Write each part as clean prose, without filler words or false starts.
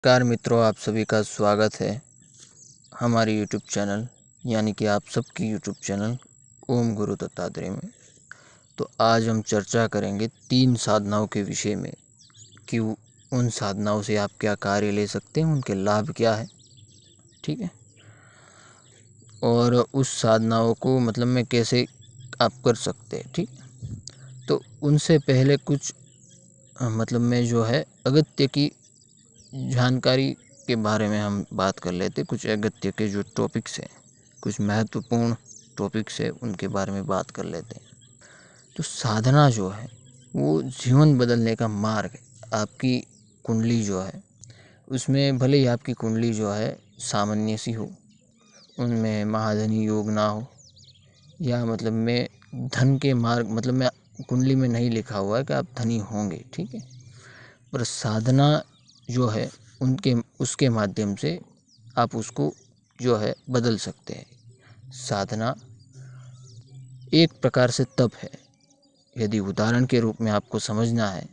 नमस्कार मित्रों, आप सभी का स्वागत है हमारे यूट्यूब चैनल यानी कि आप सबकी यूट्यूब चैनल ओम गुरु दत्तात्रेय में। तो आज हम चर्चा करेंगे 3 साधनाओं के विषय में कि उन साधनाओं से आप क्या कार्य ले सकते हैं, उनके लाभ क्या है, ठीक है, और उस साधनाओं को मतलब में कैसे आप कर सकते हैं, ठीक। तो उनसे पहले कुछ मतलब में जो है अगत्य की जानकारी के बारे में हम बात कर लेते। कुछ अगत्य के जो टॉपिक्स हैं, कुछ महत्वपूर्ण टॉपिक्स है, उनके बारे में बात कर लेते हैं। तो साधना जो है वो जीवन बदलने का मार्ग है। आपकी कुंडली जो है उसमें भले ही आपकी कुंडली जो है सामान्य सी हो, उनमें महाधनी योग ना हो, या मतलब में धन के मार्ग मतलब में कुंडली में नहीं लिखा हुआ है कि आप धनी होंगे, ठीक है, पर साधना जो है उनके उसके माध्यम से आप उसको जो है बदल सकते हैं। साधना एक प्रकार से तप है। यदि उदाहरण के रूप में आपको समझना है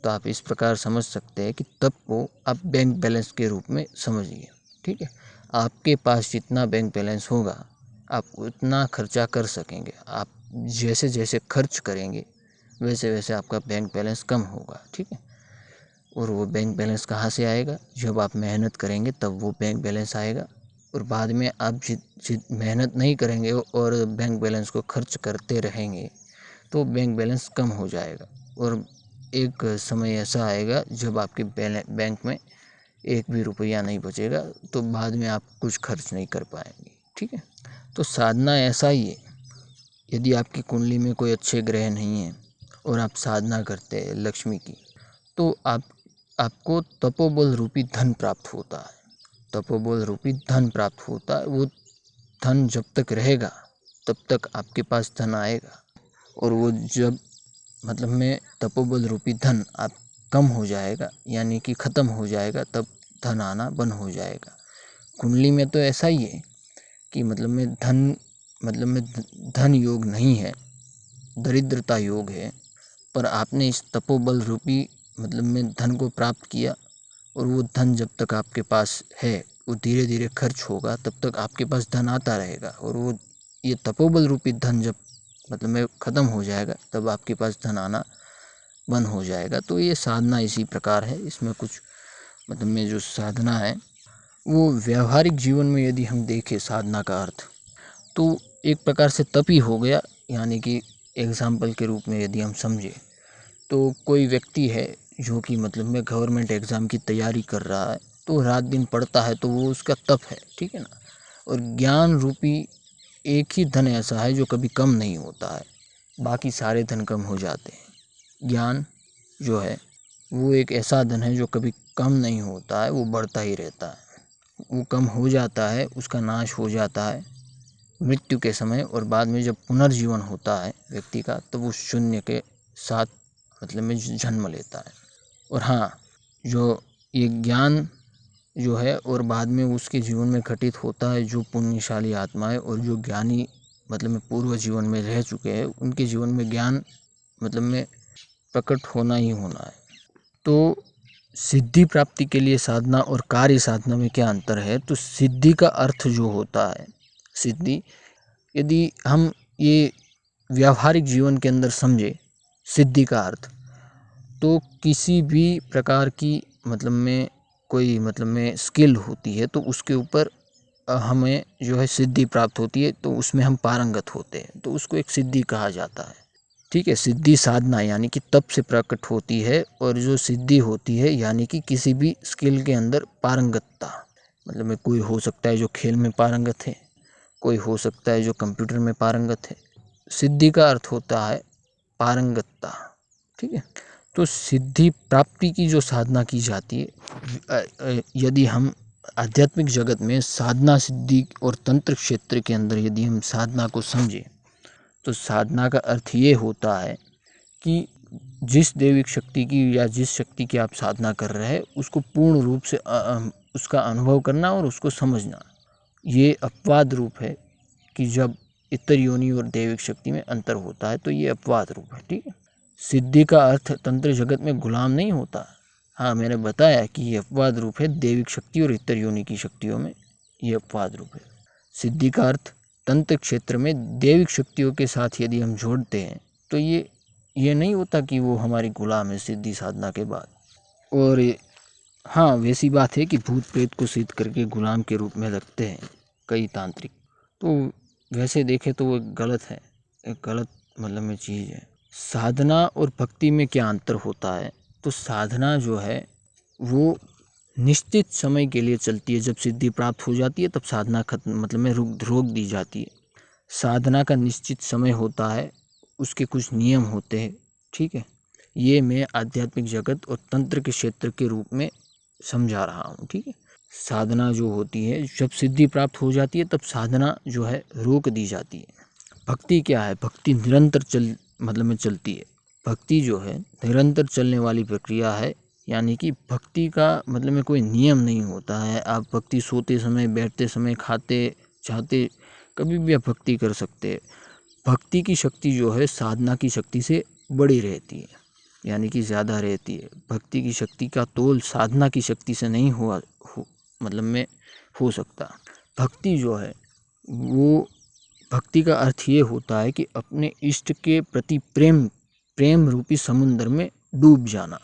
तो आप इस प्रकार समझ सकते हैं कि तप को आप बैंक बैलेंस के रूप में समझिए, ठीक है। आपके पास जितना बैंक बैलेंस होगा आप उतना खर्चा कर सकेंगे। आप जैसे जैसे खर्च करेंगे वैसे वैसे आपका बैंक बैलेंस कम होगा, ठीक है। और वो बैंक बैलेंस कहाँ से आएगा? जब आप मेहनत करेंगे तब वो बैंक बैलेंस आएगा। और बाद में आप जित मेहनत नहीं करेंगे और बैंक बैलेंस को खर्च करते रहेंगे तो बैंक बैलेंस कम हो जाएगा। और एक समय ऐसा आएगा जब आपके बैंक में एक भी रुपया नहीं बचेगा, तो बाद में आप कुछ खर्च नहीं कर पाएंगे, ठीक है। तो साधना ऐसा ही है। यदि आपकी कुंडली में कोई अच्छे ग्रह नहीं है और आप साधना करते हैं लक्ष्मी की, तो आपको तपोबल रूपी धन प्राप्त होता है। तपोबल रूपी धन प्राप्त होता है। वो धन जब तक रहेगा तब तक आपके पास धन आएगा, और वो जब मतलब में तपोबल रूपी धन आप कम हो जाएगा यानी कि ख़त्म हो जाएगा, तब धन आना बंद हो जाएगा। कुंडली में तो ऐसा ही है कि मतलब में धन योग नहीं है, दरिद्रता योग है। पर आपने इस तपोबल रूपी मतलब में धन को प्राप्त किया, और वो धन जब तक आपके पास है वो धीरे धीरे खर्च होगा, तब तक आपके पास धन आता रहेगा। और वो ये तपोबल रूपी धन जब मतलब में ख़त्म हो जाएगा तब आपके पास धन आना बंद हो जाएगा। तो ये साधना इसी प्रकार है। इसमें कुछ मतलब में जो साधना है वो व्यवहारिक जीवन में यदि हम देखें साधना का अर्थ, तो एक प्रकार से तप ही हो गया। यानी कि एग्जाम्पल के रूप में यदि हम समझे तो कोई व्यक्ति है जो कि मतलब में गवर्नमेंट एग्ज़ाम की तैयारी कर रहा है, तो रात दिन पढ़ता है, तो वो उसका तप है, ठीक है ना। और ज्ञान रूपी एक ही धन ऐसा है जो कभी कम नहीं होता है, बाकी सारे धन कम हो जाते हैं। ज्ञान जो है वो एक ऐसा धन है जो कभी कम नहीं होता है, वो बढ़ता ही रहता है। वो कम हो जाता है, उसका नाश हो जाता है मृत्यु के समय, और बाद में जब पुनर्जीवन होता है व्यक्ति का, तो वो शून्य के साथ मतलब में जन्म लेता है। और हाँ, जो ये ज्ञान जो है और बाद में उसके जीवन में घटित होता है, जो पुण्यशाली आत्माएं और जो ज्ञानी मतलब में पूर्व जीवन में रह चुके हैं, उनके जीवन में ज्ञान मतलब में प्रकट होना ही होना है। तो सिद्धि प्राप्ति के लिए साधना और कार्य साधना में क्या अंतर है? तो सिद्धि का अर्थ जो होता है, सिद्धि यदि हम ये व्यावहारिक जीवन के अंदर समझे सिद्धि का अर्थ, तो किसी भी प्रकार की मतलब में कोई मतलब में स्किल होती है तो उसके ऊपर हमें जो है सिद्धि प्राप्त होती है, तो उसमें हम पारंगत होते हैं, तो उसको एक सिद्धि कहा जाता है, ठीक है। सिद्धि साधना यानी कि तप से प्रकट होती है, और जो सिद्धि होती है यानी कि किसी भी स्किल के अंदर पारंगतता। मतलब में कोई हो सकता है जो खेल में पारंगत है, कोई हो सकता है जो कंप्यूटर में पारंगत है। सिद्धि का अर्थ होता है पारंगतता, ठीक है। तो सिद्धि प्राप्ति की जो साधना की जाती है, यदि हम आध्यात्मिक जगत में साधना सिद्धि और तंत्र क्षेत्र के अंदर यदि हम साधना को समझें, तो साधना का अर्थ ये होता है कि जिस दैविक शक्ति की या जिस शक्ति की आप साधना कर रहे हैं उसको पूर्ण रूप से उसका अनुभव करना और उसको समझना। ये अपवाद रूप है कि जब इतर योनि और दैविक शक्ति में अंतर होता है, तो ये अपवाद रूप है, ठीक है। सिद्धि का अर्थ तंत्र जगत में गुलाम नहीं होता, हाँ, मैंने बताया कि ये अपवाद रूप है दैविक शक्ति और इतर योनि की शक्तियों में, ये अपवाद रूप है। सिद्धि का अर्थ तंत्र क्षेत्र में दैविक शक्तियों के साथ यदि हम जोड़ते हैं तो ये नहीं होता कि वो हमारी गुलाम है सिद्धि साधना के बाद। और हाँ, वैसी बात है कि भूत प्रेत को सिद्ध करके गुलाम के रूप में रखते हैं कई तांत्रिक, तो वैसे देखें तो वो गलत है, एक गलत मतलब में चीज़ है। साधना और भक्ति में क्या अंतर होता है? तो साधना जो है वो निश्चित समय के लिए चलती है। जब सिद्धि प्राप्त हो जाती है तब साधना खत्म मतलब में रोक दी जाती है। साधना का निश्चित समय होता है, उसके कुछ नियम होते हैं, ठीक है। ये मैं आध्यात्मिक जगत और तंत्र के क्षेत्र के रूप में समझा रहा हूँ, ठीक है। साधना जो होती है, जब सिद्धि प्राप्त हो जाती है तब साधना जो है रोक दी जाती है। भक्ति क्या है? भक्ति निरंतर चलती है। भक्ति जो है निरंतर चलने वाली प्रक्रिया है, यानी कि भक्ति का मतलब में कोई नियम नहीं होता है। आप भक्ति सोते समय, बैठते समय, खाते चाहते कभी भी आप भक्ति कर सकते हैं। भक्ति की शक्ति जो है साधना की शक्ति से बड़ी रहती है, यानी कि ज़्यादा रहती है। भक्ति की शक्ति का तोल साधना की शक्ति से नहीं मतलब में हो सकता। भक्ति जो है वो, भक्ति का अर्थ ये होता है कि अपने इष्ट के प्रति प्रेम रूपी समुद्र में डूब जाना,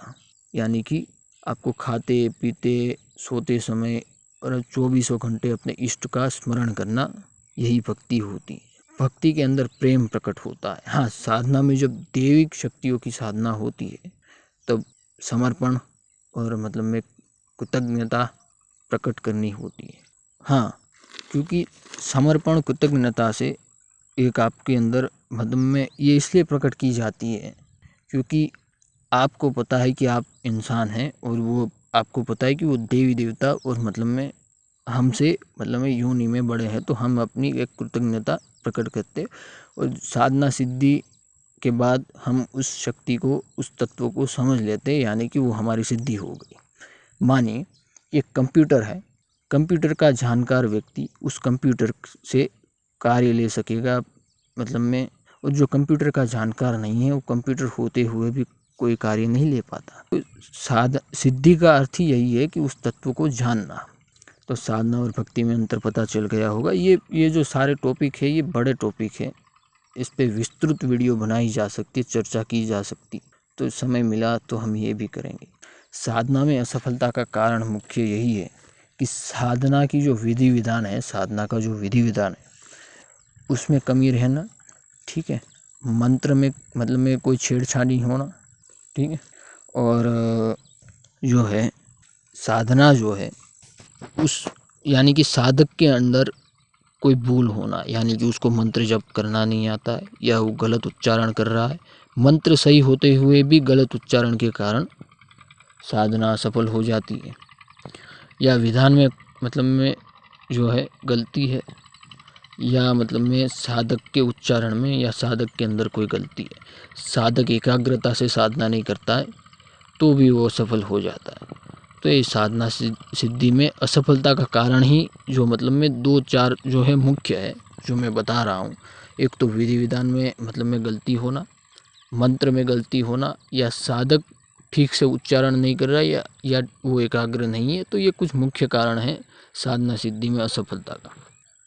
यानी कि आपको खाते पीते सोते समय और 24 घंटे अपने इष्ट का स्मरण करना, यही भक्ति होती है। भक्ति के अंदर प्रेम प्रकट होता है। हाँ, साधना में जब दैविक शक्तियों की साधना होती है तब समर्पण और मतलब में कृतज्ञता प्रकट करनी होती है। हाँ, क्योंकि समर्पण कृतज्ञता से एक आपके अंदर मतलब में ये इसलिए प्रकट की जाती है क्योंकि आपको पता है कि आप इंसान हैं और वो आपको पता है कि वो देवी देवता और मतलब में हमसे मतलब में योनि में बड़े हैं, तो हम अपनी एक कृतज्ञता प्रकट करते और साधना सिद्धि के बाद हम उस शक्ति को, उस तत्व को समझ लेते, यानी कि वो हमारी सिद्धि हो गई। मानिए एक कंप्यूटर है, कंप्यूटर का जानकार व्यक्ति उस कंप्यूटर से कार्य ले सकेगा मतलब में, और जो कंप्यूटर का जानकार नहीं है वो कंप्यूटर होते हुए भी कोई कार्य नहीं ले पाता। तो सिद्धि का अर्थ ही यही है कि उस तत्व को जानना। तो साधना और भक्ति में अंतर पता चल गया होगा। ये जो सारे टॉपिक है ये बड़े टॉपिक है, इस पे विस्तृत वीडियो बनाई जा सकती, चर्चा की जा सकती, तो समय मिला तो हम ये भी करेंगे। साधना में असफलता का कारण मुख्य यही है कि साधना की जो विधि विधान है, साधना का जो विधि विधान है उसमें कमी रहना, ठीक है। मंत्र में मतलब में कोई छेड़छाड़ी होना, ठीक है। और जो है साधना जो है उस यानी कि साधक के अंदर कोई भूल होना, यानी कि उसको मंत्र जप करना नहीं आता है या वो गलत उच्चारण कर रहा है। मंत्र सही होते हुए भी गलत उच्चारण के कारण साधना असफल हो जाती है, या विधान में मतलब में जो है गलती है, या मतलब में साधक के उच्चारण में या साधक के अंदर कोई गलती है। साधक एकाग्रता से साधना नहीं करता है तो भी वो असफल हो जाता है। तो ये साधना सिद्धि में असफलता का कारण ही जो मतलब में 2-4 जो है मुख्य है जो मैं बता रहा हूँ। एक तो विधि विधान में मतलब में गलती होना, मंत्र में गलती होना, या साधक ठीक से उच्चारण नहीं कर रहा है या वो एकाग्र नहीं है। तो ये कुछ मुख्य कारण है साधना सिद्धि में असफलता का।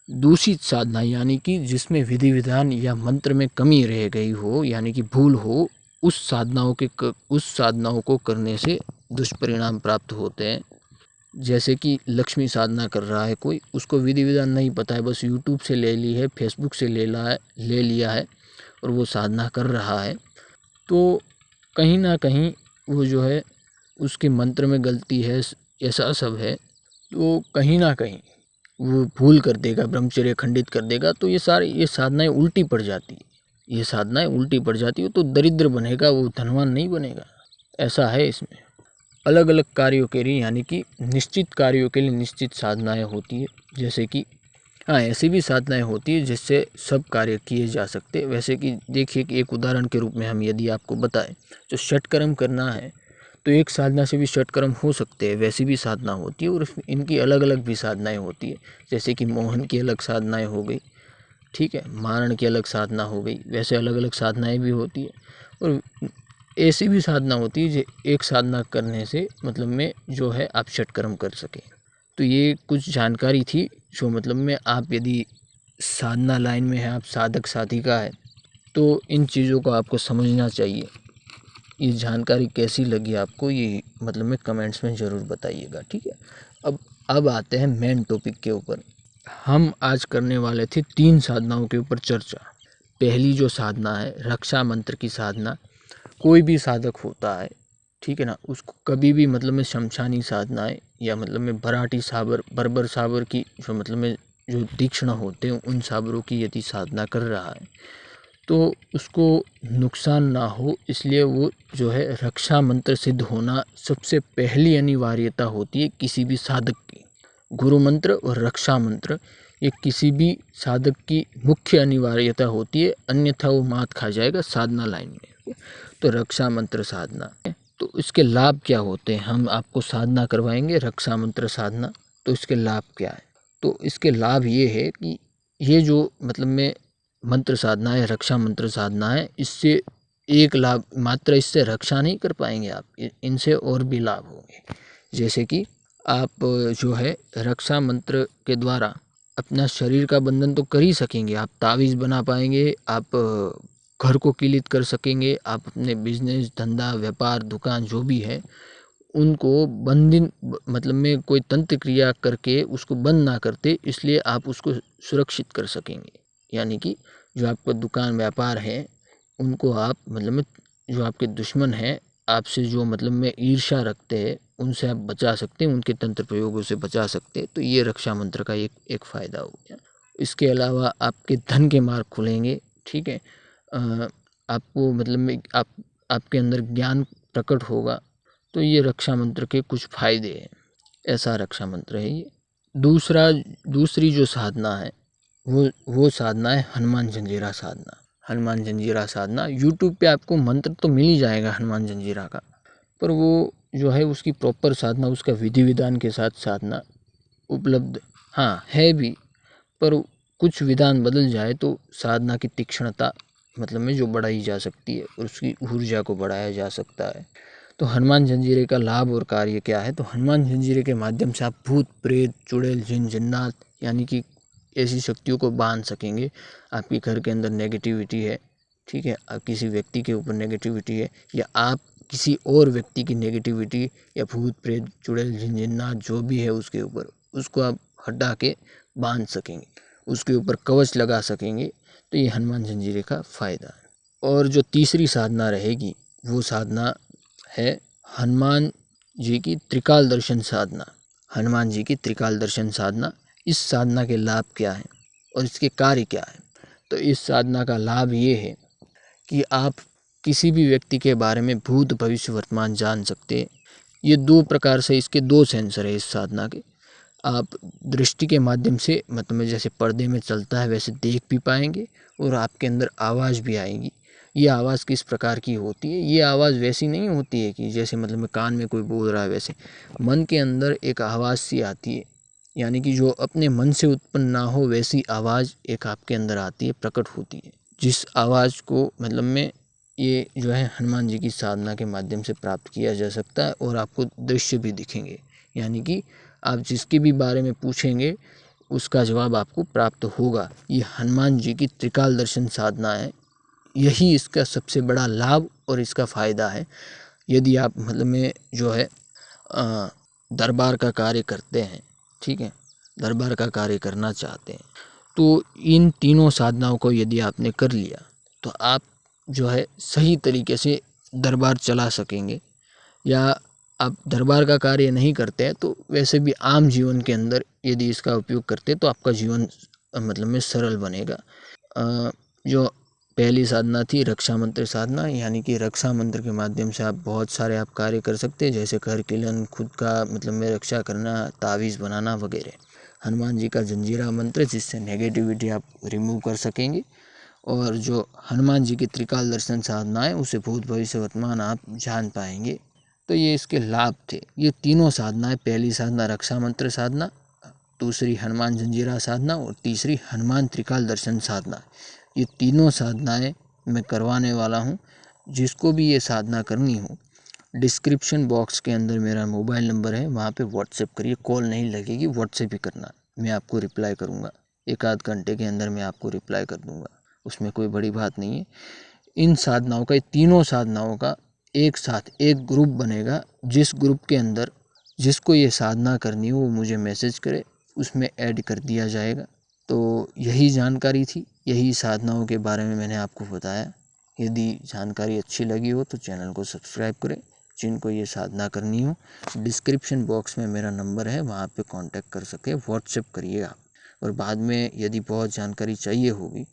दूषित साधना यानी कि जिसमें विधि विधान या मंत्र में कमी रह गई हो, यानी कि भूल हो, उस साधनाओं को करने से दुष्परिणाम प्राप्त होते हैं। जैसे कि लक्ष्मी साधना कर रहा है कोई, उसको विधि विधान नहीं पता है, बस यूट्यूब से ले ली है, फेसबुक से ले लिया है और वो साधना कर रहा है, तो कहीं ना कहीं वो जो है उसके मंत्र में गलती है, ऐसा सब है, तो कहीं ना कहीं वो भूल कर देगा, ब्रह्मचर्य खंडित कर देगा। तो ये साधनाएं उल्टी पड़ जाती है, ये साधनाएं उल्टी पड़ जाती है तो दरिद्र बनेगा, वो धनवान नहीं बनेगा। ऐसा है इसमें। अलग अलग कार्यों के लिए यानी कि निश्चित कार्यों के लिए निश्चित साधनाएं होती है। जैसे कि हाँ, ऐसी भी साधनाएं होती है जिससे सब कार्य किए जा सकते हैं। वैसे कि देखिए कि एक उदाहरण के रूप में हम यदि आपको बताएं, जो षटकर्म करना है तो एक साधना से भी षटकर्म हो सकते हैं, वैसी भी साधना होती है। और इनकी अलग अलग भी साधनाएं होती है, जैसे कि मोहन की अलग साधनाएं हो गई, ठीक है, मारण की अलग साधना हो गई, वैसे अलग अलग साधनाएं भी होती है। और ऐसी भी साधना होती है जो एक साधना करने से मतलब में जो है आप षटकर्म कर सकें। तो ये कुछ जानकारी थी जो मतलब में आप यदि साधना लाइन में है, आप साधक साधिका है, तो इन चीज़ों को आपको समझना चाहिए। ये जानकारी कैसी लगी आपको, ये मतलब में कमेंट्स में ज़रूर बताइएगा, ठीक है। अब आते हैं मेन टॉपिक के ऊपर। हम आज करने वाले थे 3 साधनाओं के ऊपर चर्चा। पहली जो साधना है रक्षा मंत्र की साधना। कोई भी साधक होता है, ठीक है ना, उसको कभी भी मतलब में शमशानी साधनाएं या मतलब में भराठी साबर बर्बर साबर की जो मतलब में जो तीक्ष्ण होते हैं उन साबरों की यदि साधना कर रहा है तो उसको नुकसान ना हो, इसलिए वो जो है रक्षा मंत्र सिद्ध होना सबसे पहली अनिवार्यता होती है किसी भी साधक की। गुरु मंत्र और रक्षा मंत्र ये किसी भी साधक की मुख्य अनिवार्यता होती है, अन्यथा वो मात खा जाएगा साधना लाइन में। तो रक्षा मंत्र साधना, तो इसके लाभ क्या होते हैं, हम आपको साधना करवाएंगे रक्षा मंत्र साधना। तो इसके लाभ क्या है, तो इसके लाभ ये है कि ये जो मतलब में मंत्र साधना है, रक्षा मंत्र साधना है, इससे एक लाभ मात्र, इससे रक्षा नहीं कर पाएंगे आप, इनसे और भी लाभ होंगे। जैसे कि आप जो है रक्षा मंत्र के द्वारा अपना शरीर का बंधन तो कर ही सकेंगे, आप तावीज़ बना पाएंगे, आप घर को किलित कर सकेंगे, आप अपने बिजनेस धंधा व्यापार दुकान जो भी है उनको बंधन मतलब में कोई तंत्र क्रिया करके उसको बंद ना करते, इसलिए आप उसको सुरक्षित कर सकेंगे। यानी कि जो आपका दुकान व्यापार है उनको आप मतलब में जो आपके दुश्मन हैं, आपसे जो मतलब में ईर्ष्या रखते हैं, उनसे आप बचा सकते हैं, उनके तंत्र प्रयोगों से बचा सकते हैं। तो ये रक्षा मंत्र का एक फ़ायदा हो गया। इसके अलावा आपके धन के मार्ग खुलेंगे, ठीक है। आपको मतलब में आपके अंदर ज्ञान प्रकट होगा। तो ये रक्षा मंत्र के कुछ फायदे हैं, ऐसा रक्षा मंत्र है ये। दूसरी जो साधना है वो साधना है हनुमान जंजीरा साधना। हनुमान जंजीरा साधना यूट्यूब पे आपको मंत्र तो मिल ही जाएगा हनुमान जंजीरा का, पर वो जो है उसकी प्रॉपर साधना, उसका विधि विधान के साथ साधना उपलब्ध हाँ है भी, पर कुछ विधान बदल जाए तो साधना की तीक्ष्णता मतलब में जो बढ़ाई जा सकती है और उसकी ऊर्जा को बढ़ाया जा सकता है। तो हनुमान जंजीरे का लाभ और कार्य क्या है, तो हनुमान जंजीरे के माध्यम से आप भूत प्रेत चुड़ैल जिन जिन्नात यानी कि ऐसी शक्तियों को बांध सकेंगे। आपके घर के अंदर नेगेटिविटी है, ठीक है, आप किसी व्यक्ति के ऊपर नेगेटिविटी है, या आप किसी और व्यक्ति की नेगेटिविटी या भूत प्रेत चुड़ैल जिन जिन्नात जो भी है उसके ऊपर, उसको आप हटा के बांध सकेंगे, उसके ऊपर कवच लगा सकेंगे। तो ये हनुमान जंजीरे का फ़ायदा है। और जो तीसरी साधना रहेगी वो साधना है हनुमान जी की त्रिकाल दर्शन साधना। हनुमान जी की त्रिकाल दर्शन साधना, इस साधना के लाभ क्या हैं और इसके कार्य क्या हैं। तो इस साधना का लाभ ये है कि आप किसी भी व्यक्ति के बारे में भूत भविष्य वर्तमान जान सकते हैं। ये 2 प्रकार से, इसके 2 सेंसर है इस साधना के। आप दृष्टि के माध्यम से मतलब में जैसे पर्दे में चलता है वैसे देख भी पाएंगे, और आपके अंदर आवाज़ भी आएगी। ये आवाज़ किस प्रकार की होती है, ये आवाज़ वैसी नहीं होती है कि जैसे मतलब में कान में कोई बोल रहा है, वैसे मन के अंदर एक आवाज़ सी आती है, यानी कि जो अपने मन से उत्पन्न ना हो वैसी आवाज़ एक आपके अंदर आती है, प्रकट होती है, जिस आवाज़ को मतलब में ये जो है हनुमान जी की साधना के माध्यम से प्राप्त किया जा सकता है। और आपको दृश्य भी दिखेंगे, यानी कि आप जिसके भी बारे में पूछेंगे उसका जवाब आपको प्राप्त होगा। ये हनुमान जी की त्रिकाल दर्शन साधना है, यही इसका सबसे बड़ा लाभ और इसका फ़ायदा है। यदि आप मतलब में जो है दरबार का कार्य करते हैं, ठीक है, दरबार का कार्य करना चाहते हैं, तो इन तीनों साधनाओं को यदि आपने कर लिया तो आप जो है सही तरीके से दरबार चला सकेंगे। या आप दरबार का कार्य नहीं करते हैं तो वैसे भी आम जीवन के अंदर यदि इसका उपयोग करते हैं तो आपका जीवन मतलब में सरल बनेगा। जो पहली साधना थी रक्षा मंत्र साधना, यानी कि रक्षा मंत्र के माध्यम से आप बहुत सारे आप कार्य कर सकते हैं, जैसे घर किलन, खुद का मतलब में रक्षा करना, तावीज़ बनाना वगैरह। हनुमान जी का जंजीरा मंत्र जिससे नेगेटिविटी आप रिमूव कर सकेंगे। और जो हनुमान जी की त्रिकाल दर्शन साधना है उसे भूत भविष्य वर्तमान आप जान पाएंगे। तो ये इसके लाभ थे। ये तीनों साधनाएं, पहली साधना रक्षा मंत्र साधना, दूसरी हनुमान जंजीरा साधना और तीसरी हनुमान त्रिकाल दर्शन साधना, ये तीनों साधनाएं मैं करवाने वाला हूँ। जिसको भी ये साधना करनी हो, डिस्क्रिप्शन बॉक्स के अंदर मेरा मोबाइल नंबर है, वहाँ पे व्हाट्सएप करिए। कॉल नहीं लगेगी, व्हाट्सएप ही करना, मैं आपको रिप्लाई करूँगा। 1 आध घंटे के अंदर मैं आपको रिप्लाई कर दूँगा, उसमें कोई बड़ी बात नहीं है। इन साधनाओं का, तीनों साधनाओं का एक साथ एक ग्रुप बनेगा, जिस ग्रुप के अंदर जिसको ये साधना करनी हो वो मुझे मैसेज करे, उसमें ऐड कर दिया जाएगा। तो यही जानकारी थी, यही साधनाओं के बारे में मैंने आपको बताया। यदि जानकारी अच्छी लगी हो तो चैनल को सब्सक्राइब करें। जिनको ये साधना करनी हो, डिस्क्रिप्शन बॉक्स में मेरा नंबर है, वहाँ पे कांटेक्ट कर सके, व्हाट्सएप करिए आप। और बाद में यदि बहुत जानकारी चाहिए होगी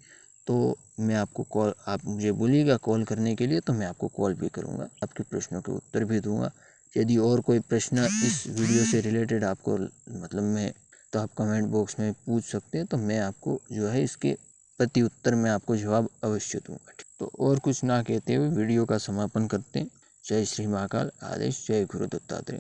तो मैं आपको कॉल, आप मुझे बोलिएगा कॉल करने के लिए, तो मैं आपको कॉल भी करूँगा, आपके प्रश्नों के उत्तर भी दूँगा। यदि और कोई प्रश्न इस वीडियो से रिलेटेड आपको मतलब मैं, तो आप कमेंट बॉक्स में पूछ सकते हैं, तो मैं आपको जो है इसके प्रति उत्तर में आपको जवाब अवश्य दूँगा। तो और कुछ ना कहते हुए वीडियो का समापन करते हैं। जय श्री महाकाल। आदेश। जय गुरु दत्तात्रेय।